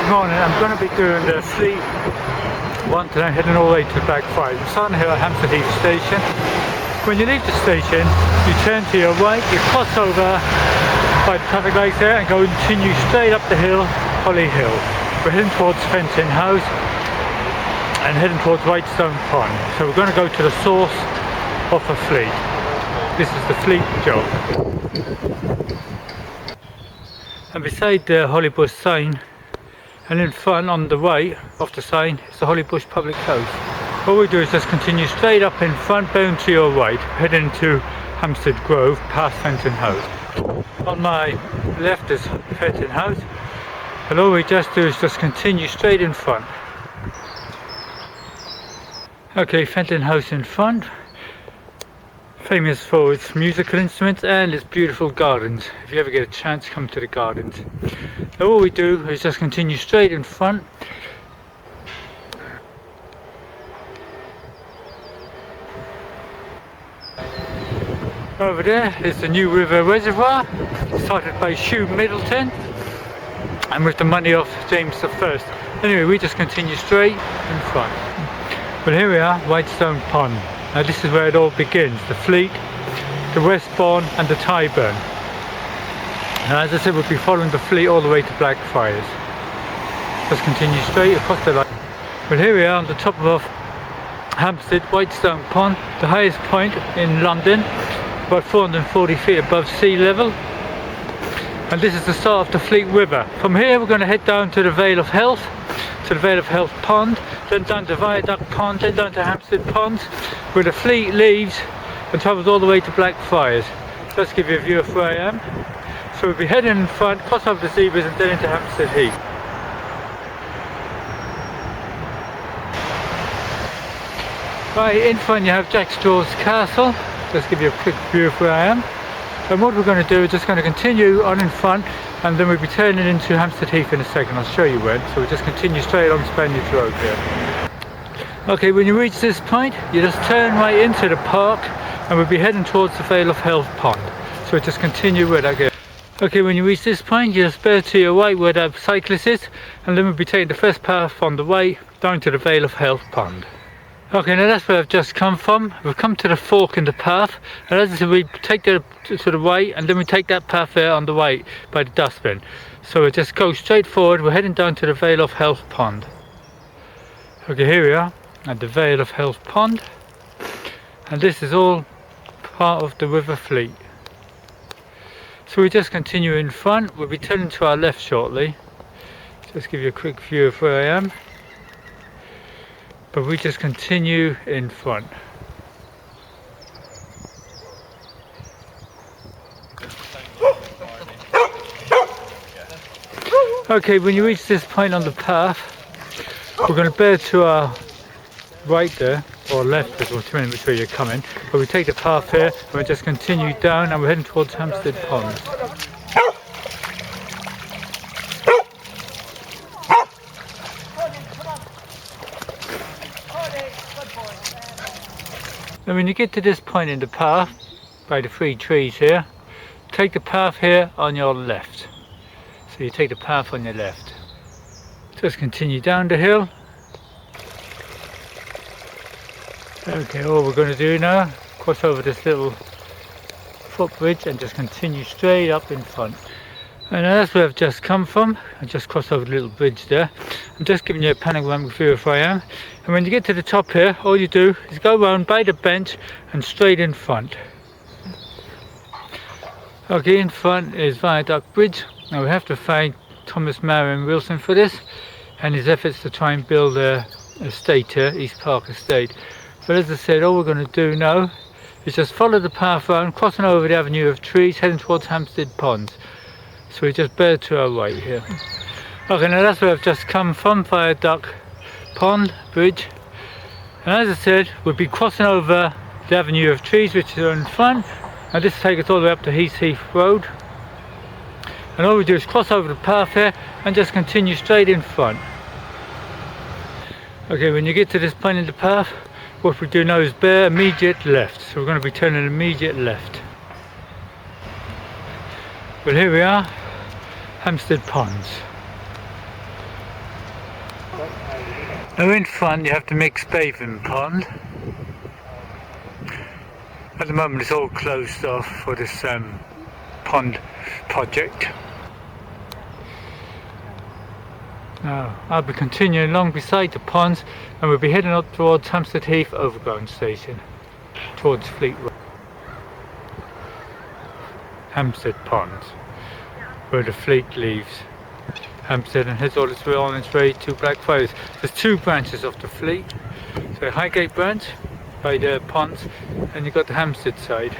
Good morning. I'm going to be doing the Fleet one today, heading all the way to Blackfriars. I'm starting here at Hampstead station. When you leave the station, you turn to your right, you cross over by the traffic lights there and continue straight up the hill, Holly Hill. We're heading towards Fenton House and heading towards Whitestone Pond. So we're going to go to the source of the Fleet. This is the Fleet job. And beside the Hollybush sign, and in front on the right of the sign is the Hollybush Public House. All we do is just continue straight up in front, bound to your right, heading to Hampstead Grove past Fenton House. On my left is Fenton House, and all we just do is just continue straight in front. Okay, Fenton House in front, famous for its musical instruments and its beautiful gardens. If you ever get a chance, come to the gardens. So all we do is just continue straight in front. Over there is the New River Reservoir, started by Hugh Middleton and with the money of James I. Anyway, we just continue straight in front. Well, here we are, Whitestone Pond. Now this is where it all begins, the Fleet, the Westbourne and the Tyburn. Now as I said, we'll be following the Fleet all the way to Blackfriars. Just continue straight across the line. Well, here we are on the top of Hampstead, Whitestone Pond, the highest point in London, about 440 feet above sea level. And this is the start of the Fleet River. From here we're going to head down to the Vale of Health, to the Vale of Health Pond, then down to Viaduct Pond, then down to Hampstead Ponds, where the Fleet leaves and travels all the way to Blackfriars. Let's give you a view of where I am. So we'll be heading in front, cross over the zebras and then into Hampstead Heath. Right, in front you have Jack Straw's Castle. Let's give you a quick view of where I am. And what we're going to do is just going to continue on in front, and then we'll be turning into Hampstead Heath in a second. I'll show you when. So we'll just continue straight along Spaniards Road here. Okay, when you reach this point, you just turn right into the park, and we'll be heading towards the Vale of Health Pond. So we'll just continue with that here. Okay, when you reach this point, you just bear to your right where the cyclist is, and then we'll be taking the first path on the way down to the Vale of Health Pond. Okay, now that's where I've just come from. We've come to the fork in the path, and as I said, we take the to the right, and then we take that path there on the right by the dustbin. So we just go straight forward. We're heading down to the Vale of Health Pond. Okay, here we are at the Vale of Health Pond, and this is all part of the River Fleet. So we just continue in front. We'll be turning to our left shortly. Just give you a quick view of where I am. But we just continue in front. Okay, when you reach this point on the path, we're going to bear to our right there, or left, depending which way you're coming. But we take the path here, and we just continue down, and we're heading towards Hampstead Pond. And when you get to this point in the path, by the three trees here, take the path here on your left. So you take the path on your left. Just continue down the hill. Okay, all we're going to do now, cross over this little footbridge and just continue straight up in front. And that's where I've just come from. I just crossed over the little bridge there. I'm just giving you a panoramic view of where I am. And when you get to the top here, all you do is go around by the bench and straight in front. Okay, in front is Viaduct Bridge. Now we have to thank Thomas Marion Wilson for this and his efforts to try and build a estate here, East Park Estate. But as I said, all we're going to do now is just follow the path around, crossing over the avenue of trees, heading towards Hampstead Ponds. So we just bear to our right here. Okay, now that's where I've just come from, Viaduct Pond Bridge. And as I said, we'll be crossing over the avenue of trees which are in front. And this will take us all the way up to Heath Road. And all we do is cross over the path here and just continue straight in front. Okay, when you get to this point in the path, what we do now is bear immediate left. So we're going to be turning immediate left. Well, here we are, Hampstead Ponds. Now in front you have the mixed bathing pond. At the moment it's all closed off for this pond project. Now I'll be continuing along beside the ponds and we'll be heading up towards Hampstead Heath Overground Station, towards Fleet Road. Hampstead Ponds, where the fleet leaves Hampstead and heads all this way on its way to Blackfriars. There's two branches of the fleet. So Highgate branch by the ponds, and you've got the Hampstead side.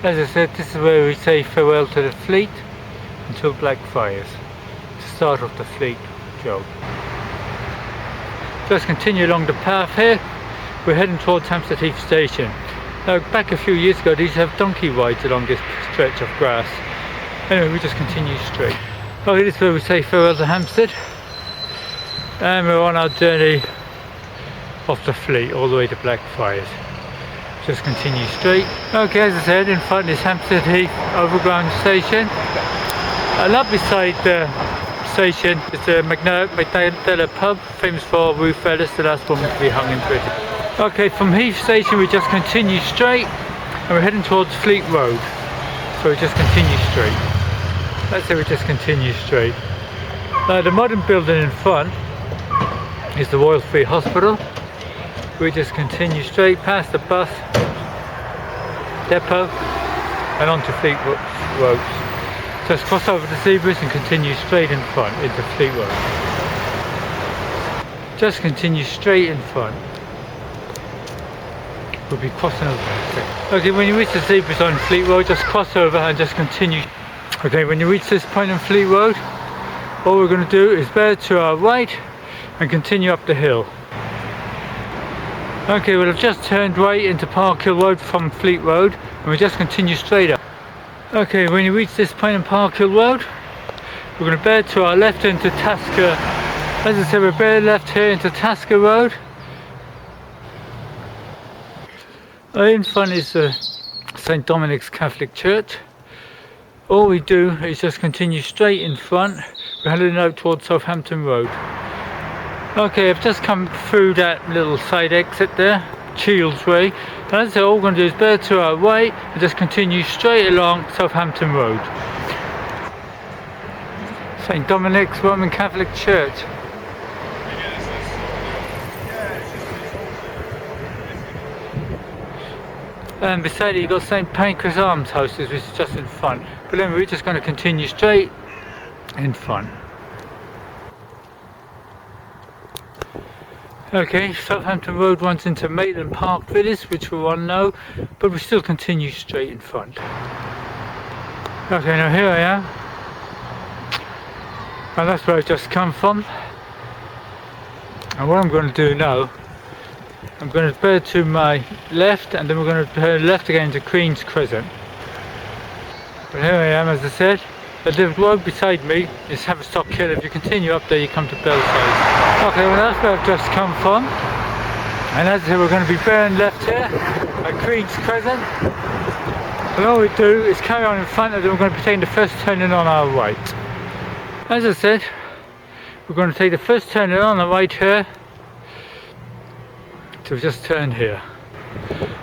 As I said, this is where we say farewell to the fleet until Blackfriars, to start off the fleet job. Let's continue along the path here. We're heading towards Hampstead Heath Station. Now back a few years ago they used to have donkey rides along this stretch of grass. Anyway, we just continue straight. Okay, this is where we say farewell to Hampstead. And we're on our journey off the fleet all the way to Blackfriars. Just continue straight. Okay, as I said, in front is Hampstead Heath Overground Station. And up beside the station is the Magdala pub, famous for roof feathers, the last one to be hung into it. Okay, from Heath Station we just continue straight and we're heading towards Fleet Road. So we just continue straight. Let's say we just continue straight. Now the modern building in front is the Royal Free Hospital. We just continue straight past the bus depot and onto Fleet Road. Just cross over the zebras and continue straight in front into Fleet Road. Just continue straight in front. We'll be crossing over. Okay, when you reach the zebras on Fleet Road, just cross over and just continue. Okay, when you reach this point on Fleet Road, all we're going to do is bear to our right and continue up the hill. Okay, well I've just turned right into Park Hill Road from Fleet Road and we just continue straight up. Okay, when you reach this point on Park Hill Road, we're going to bear to our left into Tasker. As I said, we're bear left here into Tasker Road. In front is the St Dominic's Catholic Church. All we do is just continue straight in front. We're heading out towards Southampton Road. Okay, I've just come through that little side exit there, Shields Way. And as I said, all we're going to do is bear to our right and just continue straight along Southampton Road. St Dominic's Roman Catholic Church. And beside it you've got St Pancras Almshouses, which is just in front. But then we're just going to continue straight in front. Okay, Southampton Road runs into Maitland Park Villas, which we're on now, but we still continue straight in front. Okay, now here I am. And that's where I've just come from. And what I'm going to do now, I'm going to bear to my left and then we're going to turn left again to Queen's Crescent. But here I am, as I said. The road beside me is Haverstock Hill. If you continue up there you come to Belsize. Okay, well that's where I've just come from. And as I said, we're going to be bearing left here at Queen's Crescent. And all we do is carry on in front and then we're going to be taking the first turning on our right. As I said, we're going to take the first turning on the right here. So we just turn here.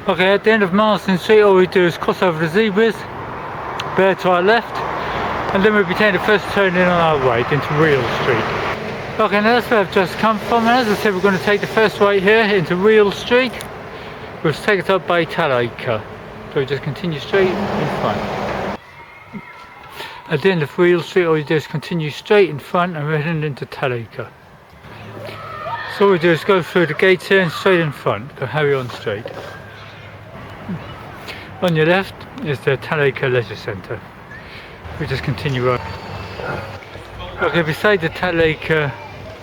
Okay, at the end of Marston Street all we do is cross over the zebras, bear to our left, and then we'll be taking the first turn in on our right into Real Street. Okay, now that's where I've just come from, and as I said we're going to take the first right here into Real Street, which will take us up by Talaika. So we just continue straight in front. At the end of Real Street all we do is continue straight in front and we're heading into Talaika. So all we do is go through the gates here and straight in front, so carry on straight. On your left is the Talaika Leisure Centre. We just continue on. Okay, beside the Talaika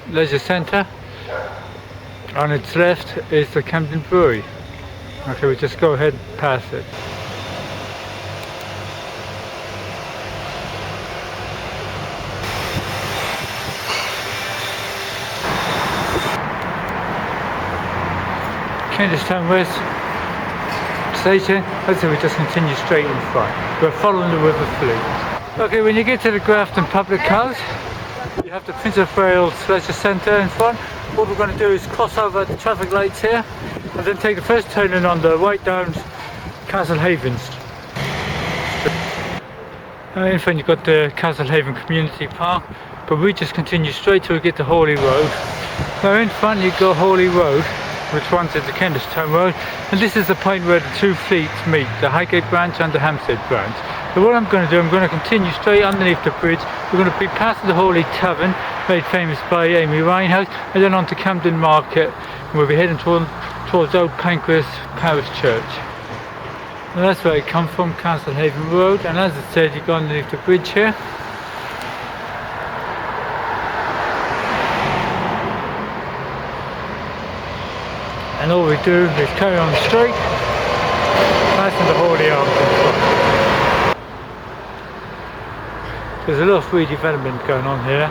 Leisure Centre, on its left is the Camden Brewery. Okay, we just go ahead past it. Canal West station. As I said, we just continue straight in front. We're following the River Fleet. Okay, when you get to the Grafton Public House, you have the Prince of Wales Leisure Centre in front. What we're going to do is cross over the traffic lights here and then take the first turn in on the right down Castlehaven. In front you've got the Castlehaven Community Park, but we just continue straight till we get to Hawley Road. Now in front you've got Hawley Road, which runs into Town Road, and this is the point where the two fleets meet, the Highgate branch and the Hampstead branch. So what I'm going to do, I'm going to continue straight underneath the bridge. We're going to be past the Hawley Tavern, made famous by Amy Winehouse, and then on to Camden Market, and we'll be heading towards old Pancras Parish Church. And that's where I come from, Castlehaven Road, and as I said, you go underneath the bridge here. And all we do is carry on straight, passing the Hawley Arms in front. There's a lot of redevelopment going on here,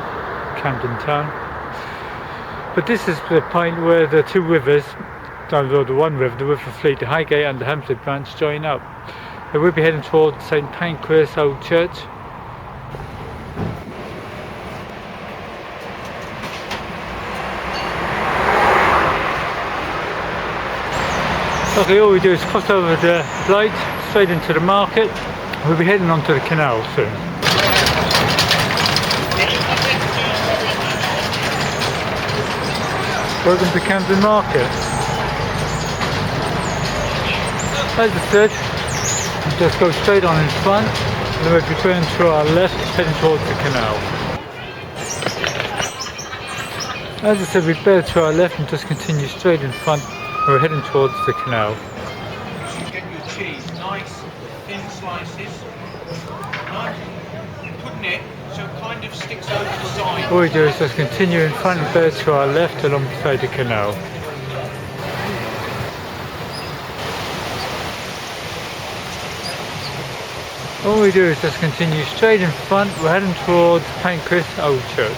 Camden Town. But this is the point where the two rivers, or the one river, the River Fleet, the Highgate and the Hampstead branch join up. And we'll be heading towards St Pancras Old Church. Okay, all we do is cross over the light straight into the market. We'll be heading onto the canal soon. Welcome to Camden Market. As I said, just go straight on in front, and then we'll be turning to our left, heading towards the canal. As I said, we bear to our left and just continue straight in front. We're heading towards the canal. Get your cheese, nice thin slices, nice, putting it so it kind of sticks over the side. All we do is just continue in front and bear to our left alongside the canal. All we do is just continue straight in front. We're heading towards Pancras Old Church.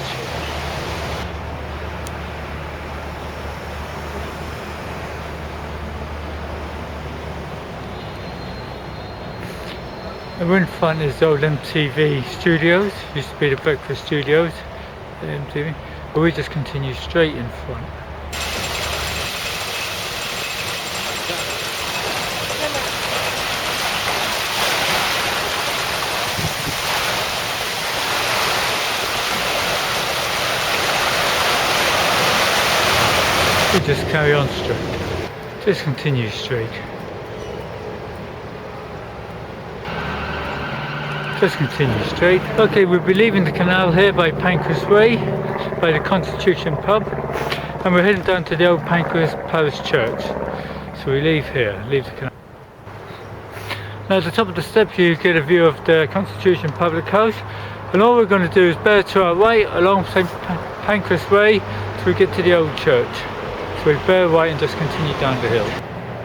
And in front is the old MTV studios, used to be the Breakfast Studios, the MTV, but we just continue straight in front. We just carry on straight, just continue straight. Just continue straight. Okay, we'll be leaving the canal here by Pancras Way, by the Constitution pub, and we're heading down to the old Pancras Parish Church. So we leave here, leave the canal. Now at the top of the steps you get a view of the Constitution Public House, and all we're going to do is bear to our right along St Pancras Way till we get to the old church. So we bear right and just continue down the hill.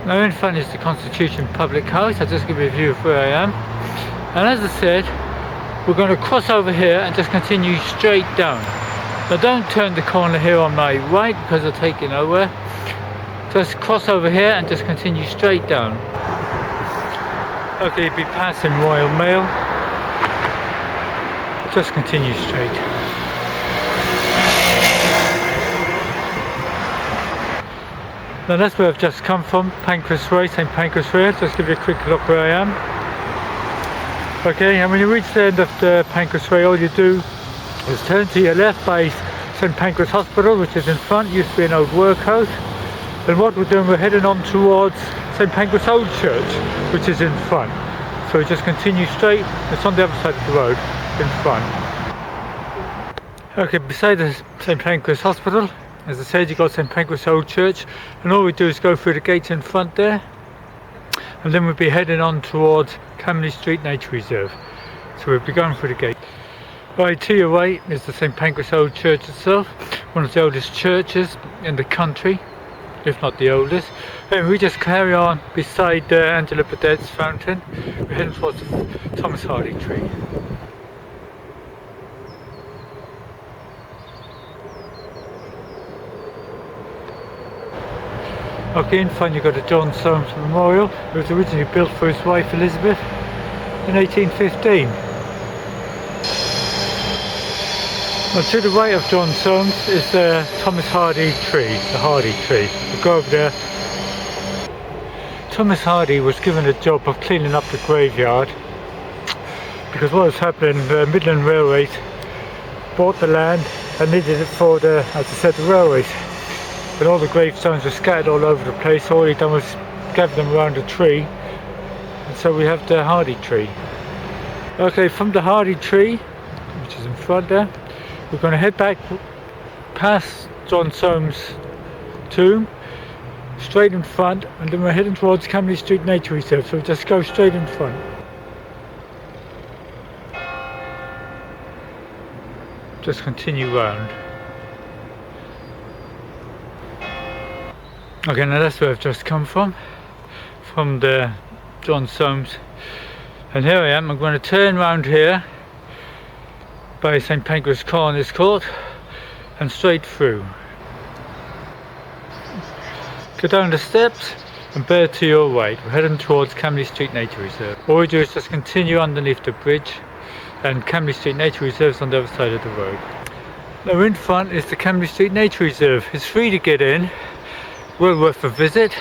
Now in front is the Constitution Public House. I'll just give you a view of where I am. And as I said, we're going to cross over here and just continue straight down. Now don't turn the corner here on my right because it'll take you nowhere. Just cross over here and just continue straight down. Okay, you'll be passing Royal Mail. Just continue straight. Now that's where I've just come from, Pancras Way, St Pancras Way. Just give you a quick look where I am. Okay, and when you reach the end of the Pancras Way, all you do is turn to your left by St Pancras Hospital, which is in front, used to be an old workhouse. And what we're doing, we're heading on towards St Pancras Old Church, which is in front. So we just continue straight, it's on the other side of the road, in front. Okay, beside the St Pancras Hospital, as I said, you got St Pancras Old Church, and all we do is go through the gates in front there, and then we'll be heading on towards Camden Street Nature Reserve. So we'll be going through the gate. Right to your right is the St Pancras Old Church itself, one of the oldest churches in the country, if not the oldest. And we just carry on beside Angela Badette's fountain. We're heading towards the Thomas Hardy tree. Okay, in front you've got a John Soames Memorial. It was originally built for his wife Elizabeth in 1815. Now to the right of John Soames is the Thomas Hardy tree, the Hardy tree. We'll go over there. Thomas Hardy was given a job of cleaning up the graveyard because what was happening, the Midland Railways bought the land and needed it for the, as I said, the railways. And all the gravestones were scattered all over the place. All he done was gather them around a tree, and so we have the Hardy tree. Okay, from the Hardy tree, which is in front there, we're going to head back past John Soames' tomb, straight in front, and then we're heading towards Camden Street Nature Reserve, so we just go straight in front. Just continue round. Okay, now that's where I've just come from the John Soames. And here I am, I'm going to turn round here by St Pancras Coroner's Court and straight through. Go down the steps and bear to your right. We're heading towards Camden Street Nature Reserve. All we do is just continue underneath the bridge, and Camden Street Nature Reserve is on the other side of the road. Now in front is the Camden Street Nature Reserve. It's free to get in, well worth a visit.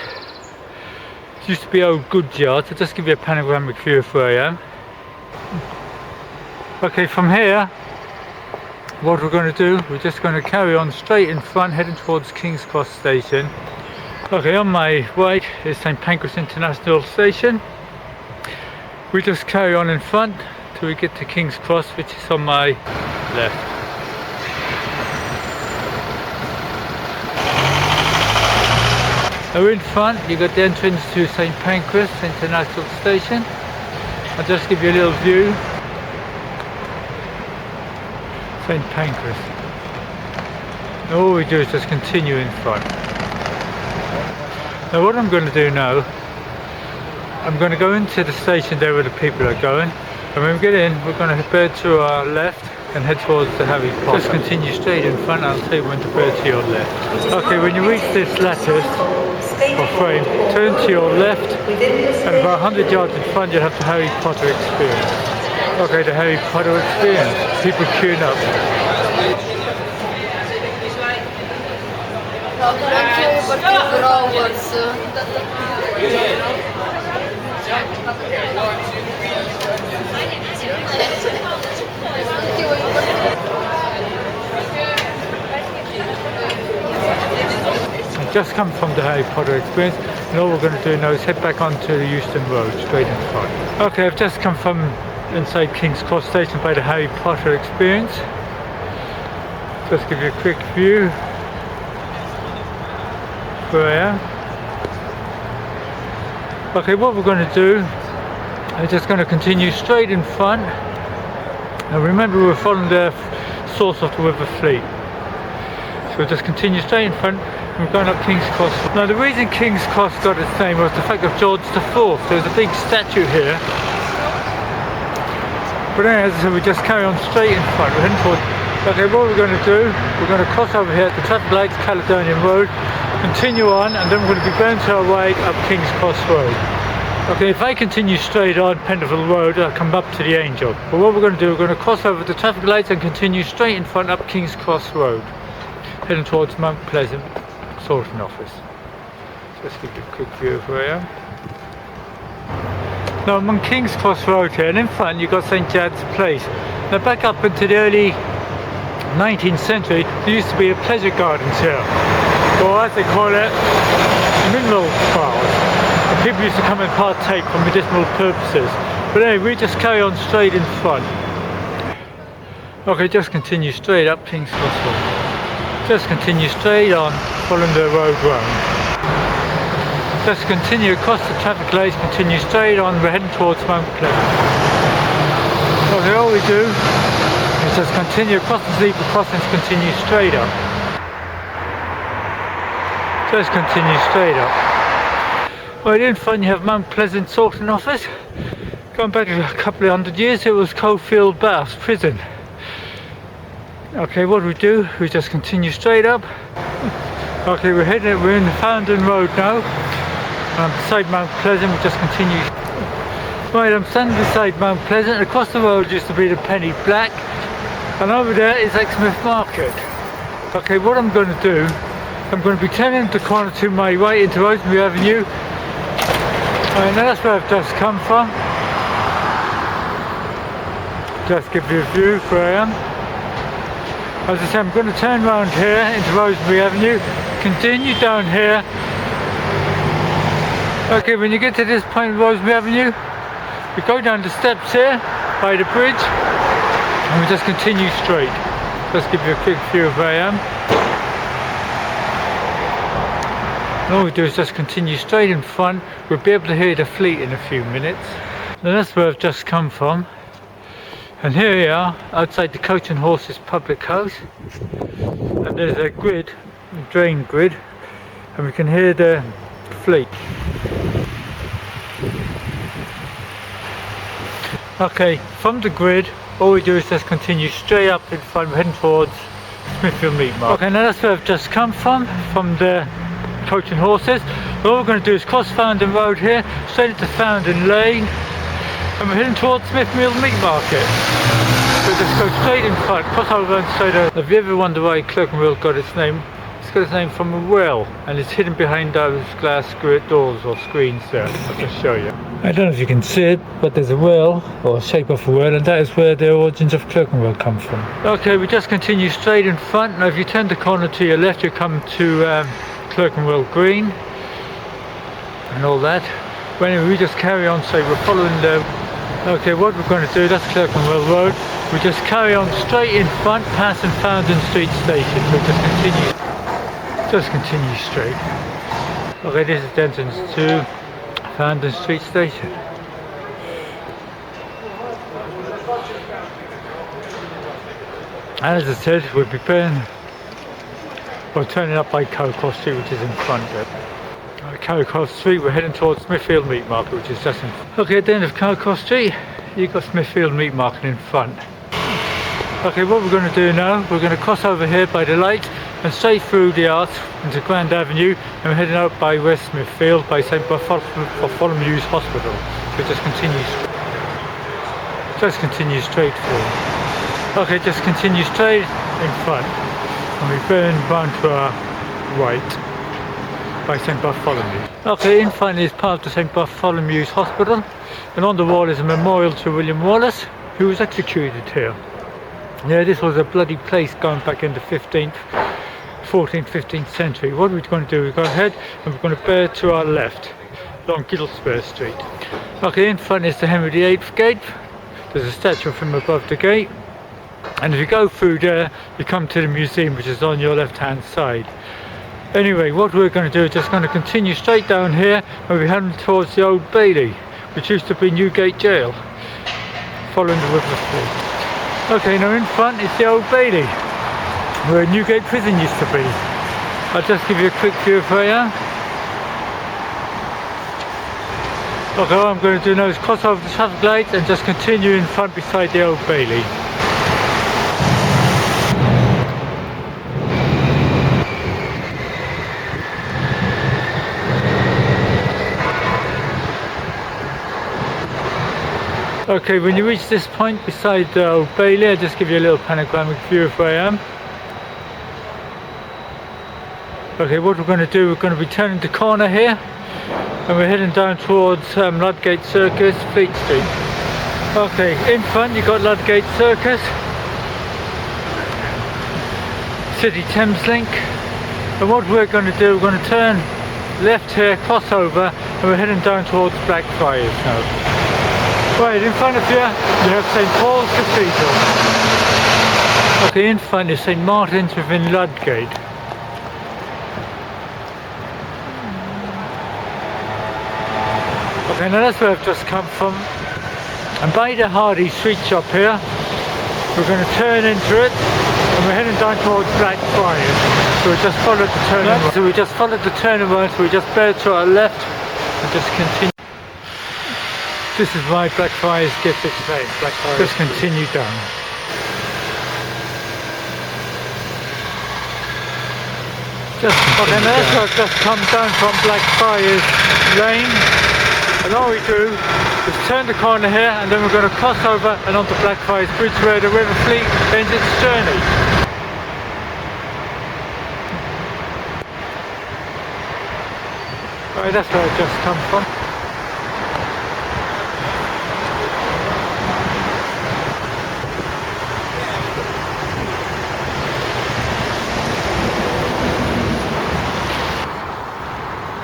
It used to be old goods yard, so just give you a panoramic view of where I am. Okay, from here, what we're going to do, we're just going to carry on straight in front, heading towards King's Cross Station. Okay, on my right is St Pancras International Station. We just carry on in front till we get to King's Cross, which is on my left. Now in front you got the entrance to St Pancras International Station. I'll just give you a little view. St Pancras. Now all we do is just continue in front. Now what I'm going to do now, I'm going to go into the station there where the people are going, and when we get in we're going to bear to our left and head towards the Harry Potter. Just continue straight in front, and I'll tell you when to bear to your left. Okay, when you reach this lattice or frame, turn to your left, and about 100 yards in front you'll have the Harry Potter experience. Okay, the Harry Potter experience. People queuing up. I've just come from the Harry Potter experience, and all we're going to do now is head back onto the Euston Road, straight in front. Okay, I've just come from inside King's Cross Station by the Harry Potter experience. Just give you a quick view where I am. Okay, what we're going to do, I'm just going to continue straight in front. Now remember, we're following the source of the River Fleet. So we'll just continue straight in front, and we're going up King's Cross. Now the reason King's Cross got its name was the fact of George IV. There's a big statue here. But anyway, as I said, we just carry on straight in front. We're heading towards. Okay, what we're going to do, we're going to cross over here at the traffic lights, Caledonian Road, continue on, and then we're going to be going to our right up King's Cross Road. Okay, if I continue straight on Penderville Road, I'll come up to the Angel. But what we're going to do, we're going to cross over the traffic lights and continue straight in front up King's Cross Road, heading towards Mount Pleasant Sorting Office. Just give you a quick view of where I am. Now I'm on King's Cross Road here, and in front you've got St Chad's Place. Now back up into the early 19th century, there used to be a pleasure gardens here, or as they call it, mineral bars. And people used to come and partake for medicinal purposes. But anyway, we just carry on straight in front. Okay, just continue straight up King's Cross Road. Just continue straight on, following the road round. Just continue across the traffic lights, continue straight on, we're heading towards Mount Pleasant. Okay, all we do is just continue across the zebra crossings, continue straight up. Just continue straight up. Right in front you have Mount Pleasant Sorting Office. Going back a couple of hundred years, it was Coalfield Baths Prison. Okay, what we do, we just continue straight up. Okay, we're in Fountain Road now. Beside Mount Pleasant, we just continue. Right, I'm standing beside Mount Pleasant. Across the road used to be the Penny Black, and over there is Smith Market. Okay, what I'm going to do, I'm going to be turning the corner to my right into Rosemary Avenue. And that's where I've just come from. Just give you a view of where I am. As I say, I'm going to turn around here into Rosemary Avenue, continue down here. Okay, when you get to this point of Rosemary Avenue, we go down the steps here by the bridge and we just continue straight. Just give you a quick view of where I am. And all we do is just continue straight in front. We'll be able to hear the fleet in a few minutes. Now that's where I've just come from. And here we are outside the Coach and Horses public house. And there's a grid, a drain grid, and we can hear the fleet. Okay, from the grid, all we do is just continue straight up in front, we're heading towards Smithfield Meat Market. Okay, now that's where I've just come from the Coach and Horses. All we're going to do is cross Fountain Road here, straight into Fountain Lane, and we're heading towards Smithfield Meat Market. So just go straight in front, cross over and straight over. Have you ever wondered why Clerkenwell got its name? It's got its name from a well, and it's hidden behind those glass doors or screens there. I'll just show you. I don't know if you can see it, but there's a well, or a shape of a well, and that is where the origins of Clerkenwell come from. Okay, we just continue straight in front. Now if you turn the corner to your left, you come to Clerkenwell Green and all that. But anyway, we just carry on, so we're following the... Okay, what we're going to do, that's Clerkenwell Road. We just carry on straight in front, passing Fountain Street Station. So just continue straight. Okay, this is the entrance to Fountain Street Station. And as I said, we're turning up by Cathedral Street, which is in front of it. Cathedral Street, we're heading towards Smithfield Meat Market, which is just in front. Okay, at the end of Cathedral Street, you've got Smithfield Meat Market in front. Okay, what we're going to do now, we're going to cross over here by the light and straight through the arch into Grand Avenue, and we're heading out by West Smithfield by St Bartholomew's Hospital. So just continue straight through. Okay, just continue straight in front, and we turn round to our right by St Bartholomew. Okay, in front is part of the St Bartholomew's Hospital, and on the wall is a memorial to William Wallace, who was executed here. Yeah, this was a bloody place going back in the 14th, 15th century. What we're going to do, we go ahead and we're going to bear to our left along Giddlesbury Street. Okay, in front is the Henry VIII gate. There's a statue of him above the gate, and if you go through there you come to the museum, which is on your left hand side. Anyway, what we're going to do is just going to continue straight down here, and we're heading towards the Old Bailey, which used to be Newgate Jail, following the river street. Okay, now in front is the Old Bailey, where Newgate Prison used to be. I'll just give you a quick view of where I am. Okay, what I'm going to do now is cross over the traffic lights and just continue in front beside the Old Bailey. Okay, when you reach this point beside the Old Bailey, I'll just give you a little panoramic view of where I am. Okay, what we're going to do, we're going to be turning the corner here, and we're heading down towards Ludgate Circus, Fleet Street. Okay, in front you've got Ludgate Circus, City Thames Link, and what we're going to do, we're going to turn left here, cross over, and we're heading down towards Blackfriars now. Right, in front of you, you have St Paul's Cathedral. Okay, in front is St Martin's within Ludgate. Okay, now that's where I've just come from. And by the Hardy Street shop here, we're going to turn into it, and we're heading down towards Blackfriars. So we just followed the turnaround. So we just followed the turnaround, so we just bear to our left and just continue. This is why Blackfriars gets its name. Blackfriars. Just continue down. Okay, now that's where I've just come down from Blackfriars Lane. And all we do is turn the corner here, and then we're going to cross over and onto Blackfriars Bridge where the River Fleet ends its journey. Alright, that's where I've just come from.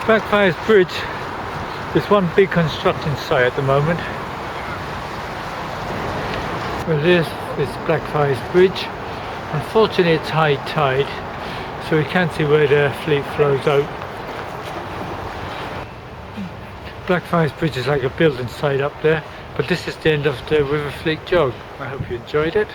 Blackfriars Bridge is one big construction site at the moment. Well, this is Blackfriars Bridge. Unfortunately it's high tide, so we can't see where the fleet flows out. Blackfriars Bridge is like a building site up there, but this is the end of the River Fleet jog. I hope you enjoyed it.